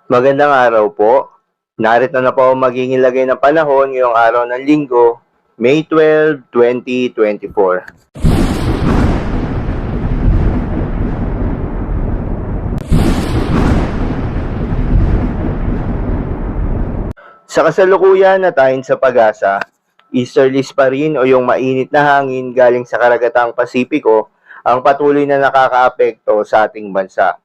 Magandang araw po. Narito na po ang magiging lagay ng panahon ngayong araw ng Linggo, May 12, 2024. Sa kasalukuyan na tayo sa pag-asa, easterlies pa rin o yung mainit na hangin galing sa karagatang Pasipiko ang patuloy na nakakaapekto sa ating bansa.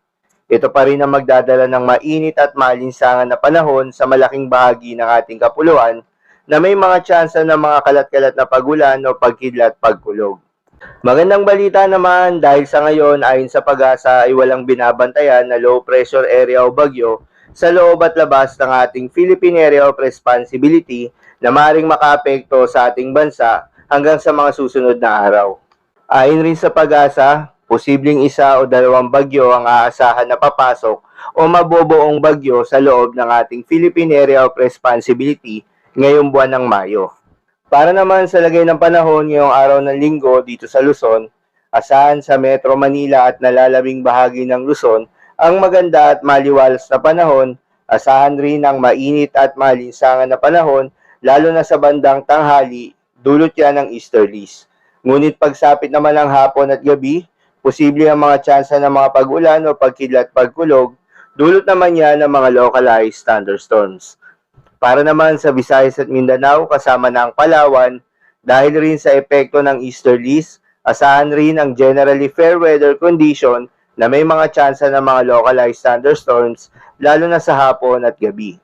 Ito pa rin ang magdadala ng mainit at malinsangan na panahon sa malaking bahagi ng ating kapuluan na may mga tsansa ng mga kalat-kalat na pagulan o pagkidlat pagkulog. Magandang balita naman dahil sa ngayon ayon sa pag-asa ay walang binabantayan na low pressure area o bagyo sa loob at labas ng ating Philippine Area of Responsibility na maaaring makaapekto sa ating bansa hanggang sa mga susunod na araw. Ayon rin sa pag-asa, posibleng isa o dalawang bagyo ang aasahan na papasok o maboboong bagyo sa loob ng ating Philippine Area of Responsibility ngayong buwan ng Mayo. Para naman sa lagay ng panahon ngayong araw ng Linggo dito sa Luzon, asahan sa Metro Manila at nalalabing bahagi ng Luzon ang maganda at maliwalas na panahon, asahan rin ang mainit at malinsangan na panahon lalo na sa bandang tanghali, dulot yan ng easterlies. Ngunit pagsapit naman ng hapon at gabi, posible ang mga tsansa ng mga pag-ulan o pagkidlat pagkulog, dulot naman yan ng mga localized thunderstorms. Para naman sa Visayas at Mindanao kasama na ang Palawan, dahil rin sa epekto ng easterlies, asahan rin ang generally fair weather condition na may mga tsansa ng mga localized thunderstorms lalo na sa hapon at gabi.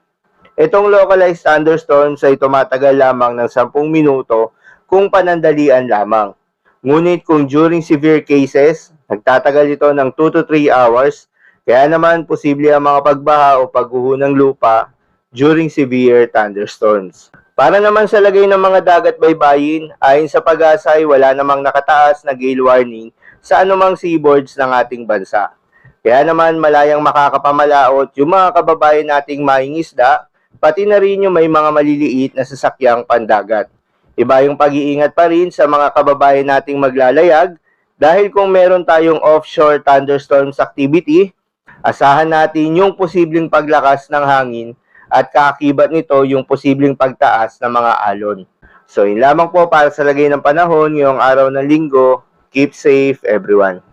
Itong localized thunderstorms ay tumatagal lamang ng 10 minuto kung panandalian lamang. Ngunit kung during severe cases, nagtatagal ito ng 2 to 3 hours, kaya naman posible ang mga pagbaha o pagguho ng lupa during severe thunderstorms. Para naman sa lagay ng mga dagat baybayin, ayon sa pag-asa ay wala namang nakataas na gale warning sa anumang seaboards ng ating bansa. Kaya naman malayang makakapamalaot yung mga kababayan nating mangingisda, pati na rin yung may mga maliliit na sasakyang pandagat. Iba yung pag-iingat pa rin sa mga kababayan nating maglalayag dahil kung meron tayong offshore thunderstorms activity, asahan natin yung posibleng paglakas ng hangin at kaakibat nito yung posibleng pagtaas ng mga alon. So yun lamang po para sa lagay ng panahon ngayong araw ng Linggo. Keep safe everyone.